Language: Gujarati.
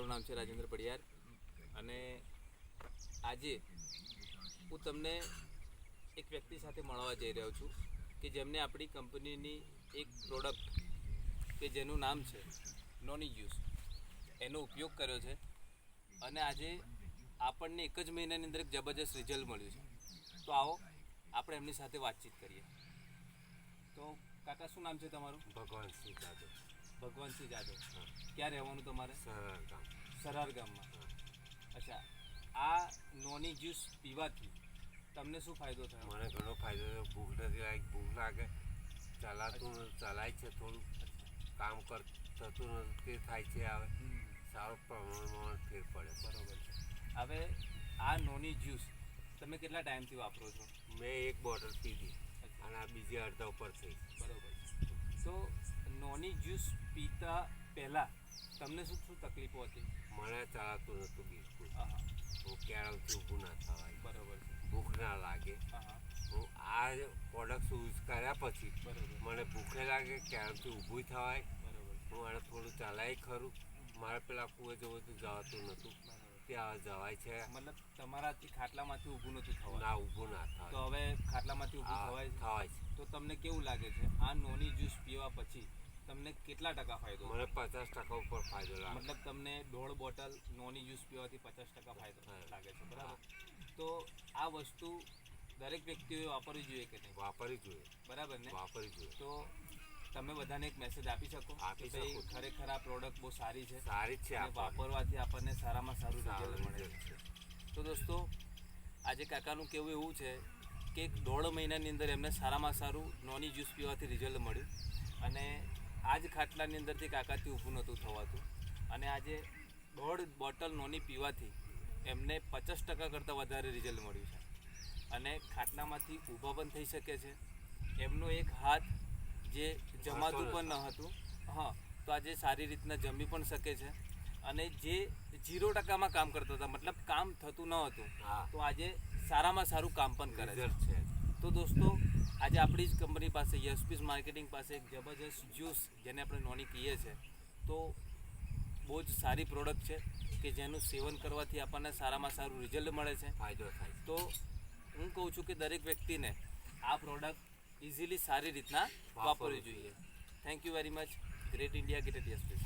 મારું નામ છે રાજેન્દ્ર પડિયાર અને આજે હું તમને એક વ્યક્તિ સાથે મળવા જઈ રહ્યો છું કે જેમને આપણી કંપનીની એક પ્રોડક્ટ કે જેનું નામ છે નોની જ્યુસ એનો ઉપયોગ કર્યો છે અને આજે આપણને એક જ મહિનાની અંદર એક જબરજસ્ત રિઝલ્ટ મળ્યું છે. તો આવો આપણે એમની સાથે વાતચીત કરીએ. તો કાકા, શું નામ છે તમારું? ભગવાનસિંહ જાદવ. ભગવાનસિંહ જાદવ. ક્યાં રહેવાનું તમારે? સરાર ગામ. સરાર ગામમાં. અચ્છા, આ નોની જ્યુસ પીવાથી તમને શું ફાયદો થયો? મને ઘણો ફાયદો થયો. ભૂખ નથી લાગી, ભૂખ લાગે ચલાય છે, થોડું કામ થતું નથી તે થાય છે. હવે સારું પ્રમાણમાં ફેર પડે. બરોબર છે. હવે આ નોની જ્યુસ તમે કેટલા ટાઈમથી વાપરો છો? મેં એક બોટલ પીધી અને આ બીજી અડધા ઉપર થઈ. બરોબર. તો નોની જ્યુસ પીતા પહેલાં તમને શું શું તકલીફો હતી? મને ચલાતું નહોતું બિલકુલ. હા, હું ક્યારેથી ઊભું ના થવાય. બરોબર છે. ભૂખ ના લાગે. હા, હું આ પ્રોડક્ટ યુઝ કર્યા પછી બરોબર. મને ભૂખે લાગે, ક્યારેથી ઊભું થવાય. બરોબર. હું આને થોડું ચલાય ખરું. મારે પેલા કુએ જવું તો જવાતું નહોતું, ત્યાં જવાય છે. મતલબ તમારાથી ખાટલામાંથી ઊભું નહોતું થવાનું? ના, ઊભું ના થાય. તો હવે ખાટલામાંથી ઊભું થવાય છે? થવાય છે. તો તમને કેવું લાગે છે આ નોની જ્યુસ પીવા પછી તમને કેટલા ટકા ફાયદો? મને 50% ઉપર ફાયદો લાગે. મતલબ તમને 1.5 બોટલ નોની જ્યુસ પીવાથી 50% ફાયદો લાગે છે, બરાબર? તો આ વસ્તુ દરેક વ્યક્તિઓએ વાપરવી જોઈએ કે નહીં? વાપરવી જોઈએ. બરાબર ને? વાપરવી જોઈએ. તો તમે બધાને એક મેસેજ આપી શકો કે ભાઈ ખરેખર આ પ્રોડક્ટ બહુ સારી છે, સારી જ છે. અને વાપરવાથી આપણને સારામાં સારું રિઝલ્ટ મળે છે. તો દોસ્તો, આજે કાકાનું કહેવું એવું છે કે 1.5 મહિનાની અંદર એમને સારામાં સારું નોની જ્યુસ પીવાથી રિઝલ્ટ મળ્યું અને આ જ ખાટલાની અંદરથી કાકાથી ઊભું નહોતું થવાતું અને આજે 1.5 બોટલ નોની પીવાથી એમને 50% કરતાં વધારે રિઝલ્ટ મળ્યું છે અને ખાટલામાંથી ઊભા પણ થઈ શકે છે. એમનો એક હાથ જે જમાતું પણ ન હતું, હા, તો આજે સારી રીતના જમી પણ શકે છે અને જે 0% કામ કરતા હતા, મતલબ કામ થતું ન હતું, તો આજે સારામાં સારું કામ પણ કરે છે. તો દોસ્તો, આજે આપણી જ કંપની પાસે યશપીસ માર્કેટિંગ પાસે એક જબરજસ્ત જ્યુસ જેને આપણે નોની કહીએ છીએ, તો બહુ જ સારી પ્રોડક્ટ છે કે જેનું સેવન કરવાથી આપણને સારામાં સારું રિઝલ્ટ મળે છે, ફાયદો થાય. તો હું કહું છું કે દરેક વ્યક્તિને આ પ્રોડક્ટ ઇઝીલી સારી રીતના વાપરવી જોઈએ. Thank you very much. Great India, great યશપીસ.